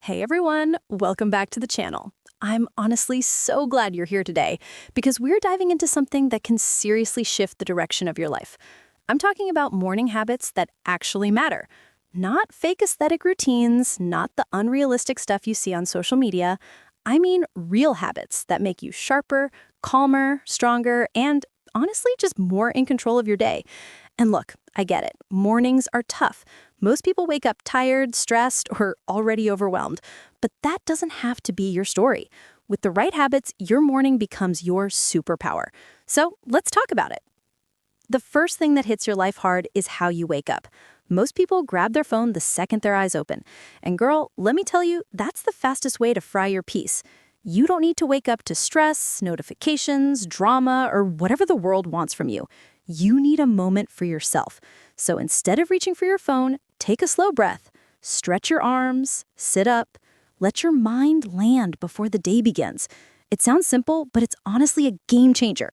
Hey everyone, welcome back to the channel. I'm honestly so glad you're here today because we're diving into something that can seriously shift the direction of your life. I'm talking about morning habits that actually matter. Not fake aesthetic routines, not the unrealistic stuff you see on social media. I mean real habits that make you sharper, calmer, stronger, and honestly just more in control of your day. And look, I get it. Mornings are tough. Most people wake up tired, stressed, or already overwhelmed. But that doesn't have to be your story. With the right habits, your morning becomes your superpower. So let's talk about it. The first thing that hits your life hard is how you wake up. Most people grab their phone the second their eyes open. And girl, let me tell you, that's the fastest way to fry your peace. You don't need to wake up to stress, notifications, drama, or whatever the world wants from you. You need a moment for yourself. So instead of reaching for your phone, take a slow breath, stretch your arms, sit up, let your mind land before the day begins. It sounds simple, but it's honestly a game changer.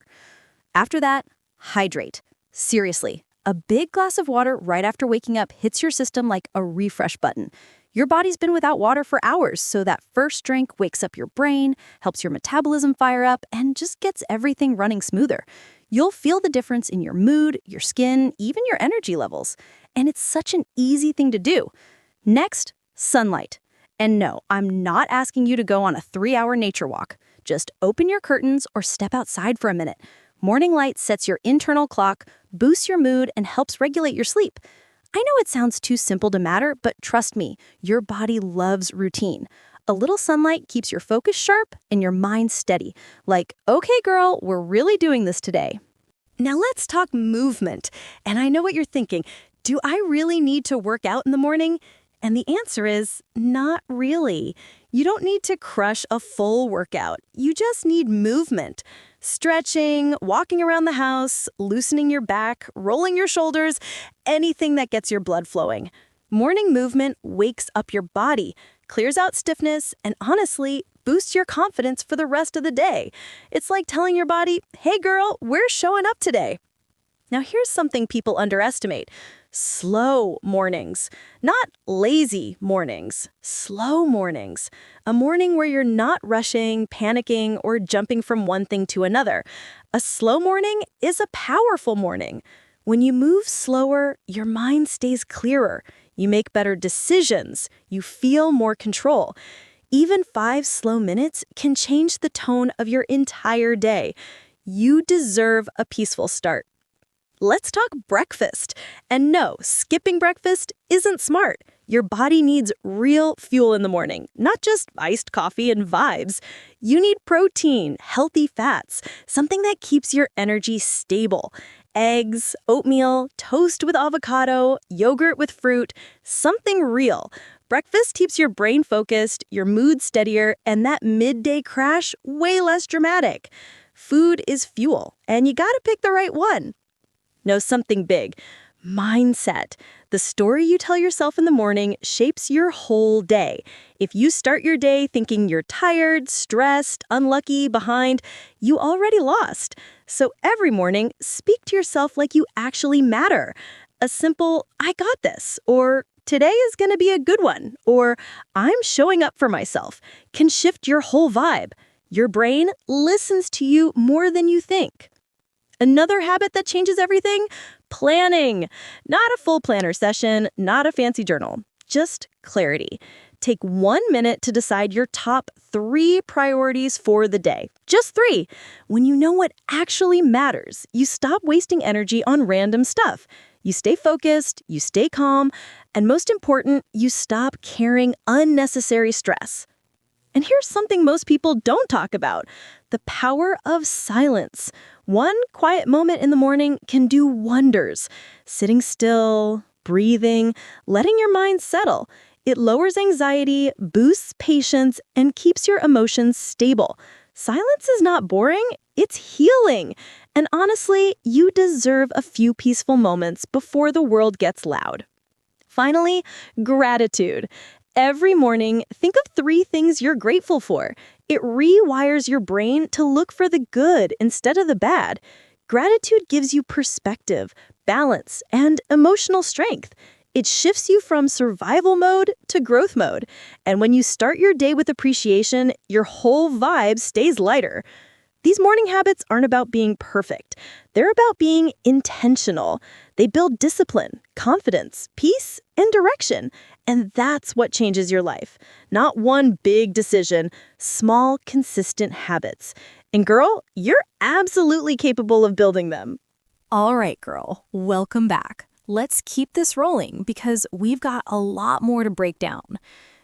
After that, hydrate. Seriously, a big glass of water right after waking up hits your system like a refresh button. Your body's been without water for hours, so that first drink wakes up your brain, helps your metabolism fire up, and just gets everything running smoother. You'll feel the difference in your mood, your skin, even your energy levels. And it's such an easy thing to do. Next, sunlight. And no, I'm not asking you to go on a 3-hour nature walk. Just open your curtains or step outside for a minute. Morning light sets your internal clock, boosts your mood, and helps regulate your sleep. I know it sounds too simple to matter, but trust me, your body loves routine. A little sunlight keeps your focus sharp and your mind steady. Like, okay, girl, we're really doing this today. Now let's talk movement. And I know what you're thinking. Do I really need to work out in the morning? And the answer is not really. You don't need to crush a full workout. You just need movement. Stretching, walking around the house, loosening your back, rolling your shoulders, anything that gets your blood flowing. Morning movement wakes up your body, clears out stiffness, and honestly, boosts your confidence for the rest of the day. It's like telling your body, hey girl, we're showing up today. Now here's something people underestimate. Slow mornings. Not lazy mornings. Slow mornings. A morning where you're not rushing, panicking, or jumping from one thing to another. A slow morning is a powerful morning. When you move slower, your mind stays clearer. You make better decisions. You feel more control. Even 5 slow minutes can change the tone of your entire day. You deserve a peaceful start. Let's talk breakfast. And no, skipping breakfast isn't smart. Your body needs real fuel in the morning, not just iced coffee and vibes. You need protein, healthy fats, something that keeps your energy stable. Eggs, oatmeal, toast with avocado, yogurt with fruit, something real. Breakfast keeps your brain focused, your mood steadier, and that midday crash way less dramatic. Food is fuel, and you gotta pick the right one. Know something big. Mindset. The story you tell yourself in the morning shapes your whole day. If you start your day thinking you're tired, stressed, unlucky, behind, you already lost. So every morning, speak to yourself like you actually matter. A simple, I got this, or today is going to be a good one, or I'm showing up for myself, can shift your whole vibe. Your brain listens to you more than you think. Another habit that changes everything? Planning. Not a full planner session, not a fancy journal, just clarity. Take 1 minute to decide your top 3 priorities for the day. Just 3. When you know what actually matters, you stop wasting energy on random stuff. You stay focused, you stay calm, and most important, you stop carrying unnecessary stress. And here's something most people don't talk about: the power of silence. One quiet moment in the morning can do wonders. Sitting still, breathing, letting your mind settle. It lowers anxiety, boosts patience, and keeps your emotions stable. Silence is not boring, it's healing. And honestly, you deserve a few peaceful moments before the world gets loud. Finally, gratitude. Every morning, think of 3 things you're grateful for. It rewires your brain to look for the good instead of the bad. Gratitude gives you perspective, balance, and emotional strength. It shifts you from survival mode to growth mode. And when you start your day with appreciation, your whole vibe stays lighter. These morning habits aren't about being perfect. They're about being intentional. They build discipline, confidence, peace, and direction. And that's what changes your life. Not one big decision, small, consistent habits. And girl, you're absolutely capable of building them. All right, girl, welcome back. Let's keep this rolling because we've got a lot more to break down.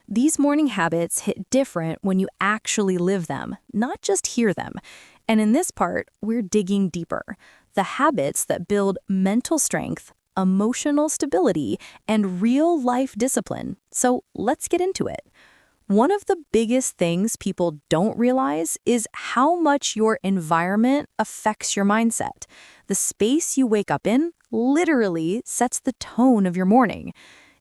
These morning habits hit different when you actually live them, not just hear them. And in this part, we're digging deeper. The habits that build mental strength, emotional stability, and real-life discipline. So let's get into it. One of the biggest things people don't realize is how much your environment affects your mindset. The space you wake up in literally sets the tone of your morning.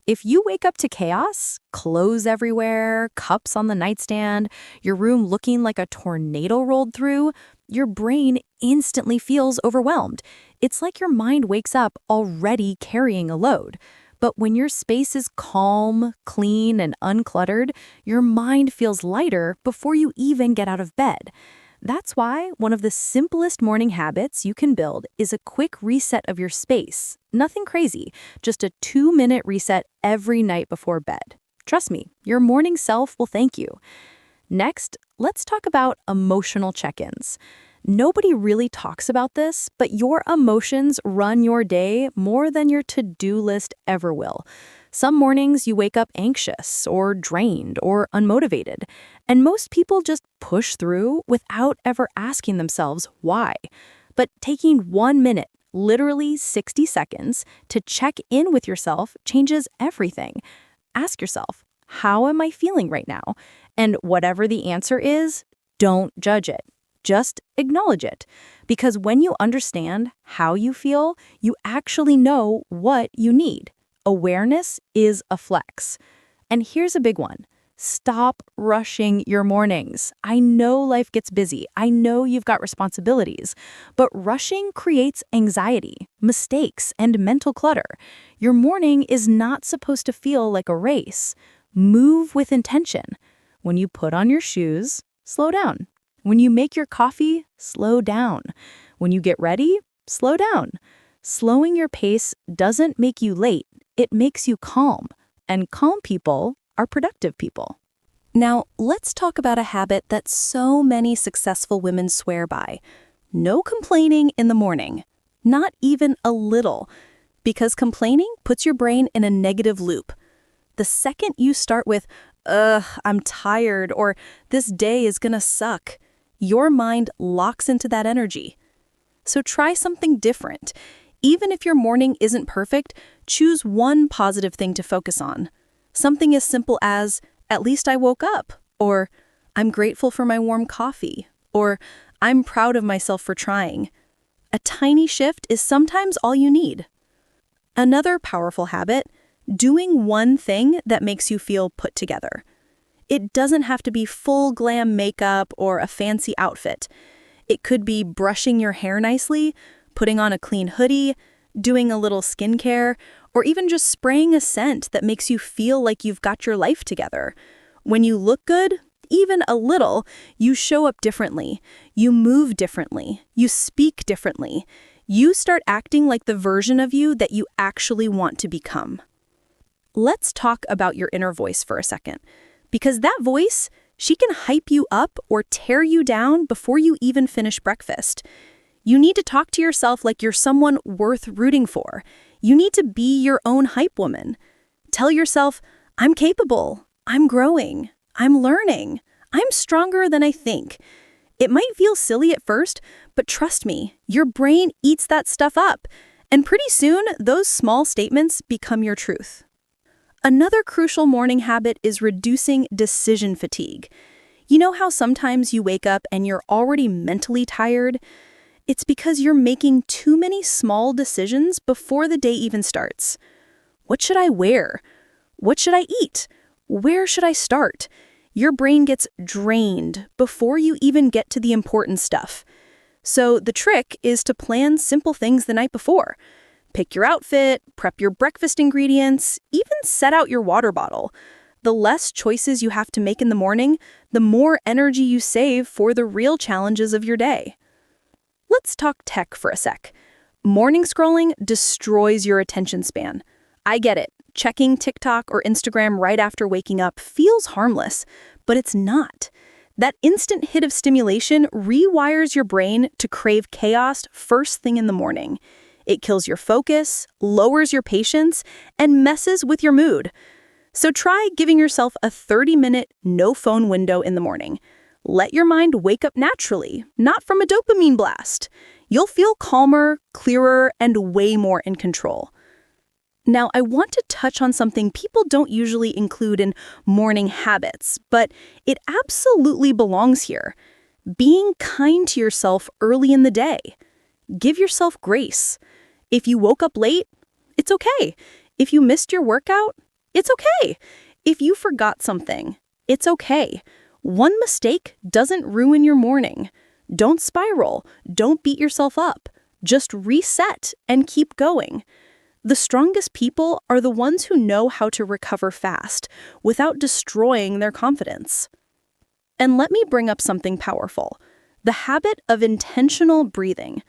If you wake up to chaos, clothes everywhere, cups on the nightstand, your room looking like a tornado rolled through, your brain instantly feels overwhelmed. It's like your mind wakes up already carrying a load. But when your space is calm, clean, and uncluttered, your mind feels lighter before you even get out of bed. That's why one of the simplest morning habits you can build is a quick reset of your space. Nothing crazy, just a 2-minute reset every night before bed. Trust me, your morning self will thank you. Next, let's talk about emotional check-ins. Nobody really talks about this, but your emotions run your day more than your to-do list ever will. Some mornings you wake up anxious or drained or unmotivated, and most people just push through without ever asking themselves why. But taking 1 minute, literally 60 seconds, to check in with yourself changes everything. Ask yourself, how am I feeling right now? And whatever the answer is, don't judge it. Just acknowledge it. Because when you understand how you feel, you actually know what you need. Awareness is a flex. And here's a big one. Stop rushing your mornings. I know life gets busy. I know you've got responsibilities. But rushing creates anxiety, mistakes, and mental clutter. Your morning is not supposed to feel like a race. Move with intention. When you put on your shoes, slow down. When you make your coffee, slow down. When you get ready, slow down. Slowing your pace doesn't make you late, it makes you calm. And calm people are productive people. Now, let's talk about a habit that so many successful women swear by. No complaining in the morning. Not even a little. Because complaining puts your brain in a negative loop. The second you start with, I'm tired, or this day is gonna suck, your mind locks into that energy. So try something different. Even if your morning isn't perfect, choose one positive thing to focus on. Something as simple as, at least I woke up, or I'm grateful for my warm coffee, or I'm proud of myself for trying. A tiny shift is sometimes all you need. Another powerful habit, doing one thing that makes you feel put together. It doesn't have to be full glam makeup or a fancy outfit. It could be brushing your hair nicely, putting on a clean hoodie, doing a little skincare, or even just spraying a scent that makes you feel like you've got your life together. When you look good, even a little, you show up differently. You move differently. You speak differently. You start acting like the version of you that you actually want to become. Let's talk about your inner voice for a second. Because that voice, she can hype you up or tear you down before you even finish breakfast. You need to talk to yourself like you're someone worth rooting for. You need to be your own hype woman. Tell yourself, I'm capable, I'm growing, I'm learning, I'm stronger than I think. It might feel silly at first, but trust me, your brain eats that stuff up. And pretty soon, those small statements become your truth. Another crucial morning habit is reducing decision fatigue. You know how sometimes you wake up and you're already mentally tired? It's because you're making too many small decisions before the day even starts. What should I wear? What should I eat? Where should I start? Your brain gets drained before you even get to the important stuff. So the trick is to plan simple things the night before. Pick your outfit, prep your breakfast ingredients, even set out your water bottle. The less choices you have to make in the morning, the more energy you save for the real challenges of your day. Let's talk tech for a sec. Morning scrolling destroys your attention span. I get it. Checking TikTok or Instagram right after waking up feels harmless, but it's not. That instant hit of stimulation rewires your brain to crave chaos first thing in the morning. It kills your focus, lowers your patience, and messes with your mood. So try giving yourself a 30-minute no-phone window in the morning. Let your mind wake up naturally, not from a dopamine blast. You'll feel calmer, clearer, and way more in control. Now, I want to touch on something people don't usually include in morning habits, but it absolutely belongs here. Being kind to yourself early in the day. Give yourself grace. If you woke up late, it's okay. If you missed your workout, it's okay. If you forgot something, it's okay. One mistake doesn't ruin your morning. Don't spiral. Don't beat yourself up. Just reset and keep going. The strongest people are the ones who know how to recover fast without destroying their confidence. And let me bring up something powerful: the habit of intentional breathing.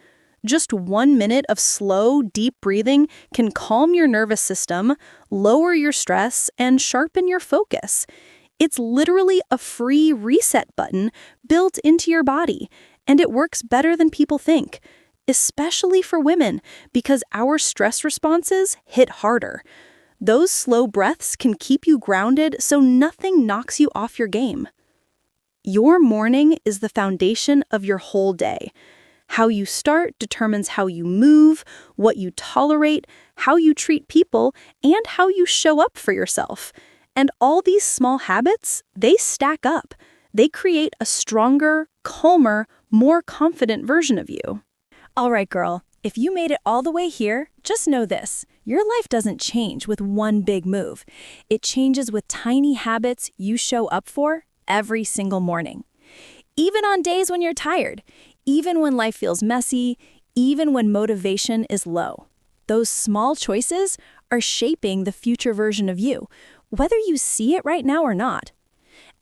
Just 1 minute of slow, deep breathing can calm your nervous system, lower your stress, and sharpen your focus. It's literally a free reset button built into your body, and it works better than people think. Especially for women, because our stress responses hit harder. Those slow breaths can keep you grounded so nothing knocks you off your game. Your morning is the foundation of your whole day. How you start determines how you move, what you tolerate, how you treat people, and how you show up for yourself. And all these small habits, they stack up. They create a stronger, calmer, more confident version of you. All right, girl, if you made it all the way here, just know this: your life doesn't change with one big move. It changes with tiny habits you show up for every single morning. Even on days when you're tired, even when life feels messy, even when motivation is low. Those small choices are shaping the future version of you, whether you see it right now or not.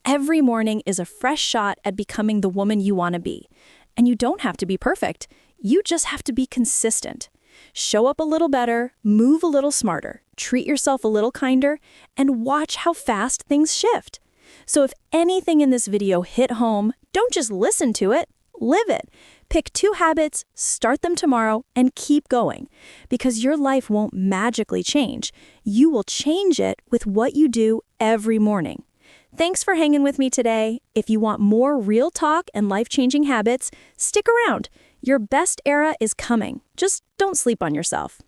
Every morning is a fresh shot at becoming the woman you want to be. And you don't have to be perfect. You just have to be consistent. Show up a little better, move a little smarter, treat yourself a little kinder, and watch how fast things shift. So if anything in this video hit home, don't just listen to it, live it. Pick 2 habits, start them tomorrow, and keep going. Because your life won't magically change. You will change it with what you do every morning. Thanks for hanging with me today. If you want more real talk and life-changing habits, stick around. Your best era is coming. Just don't sleep on yourself.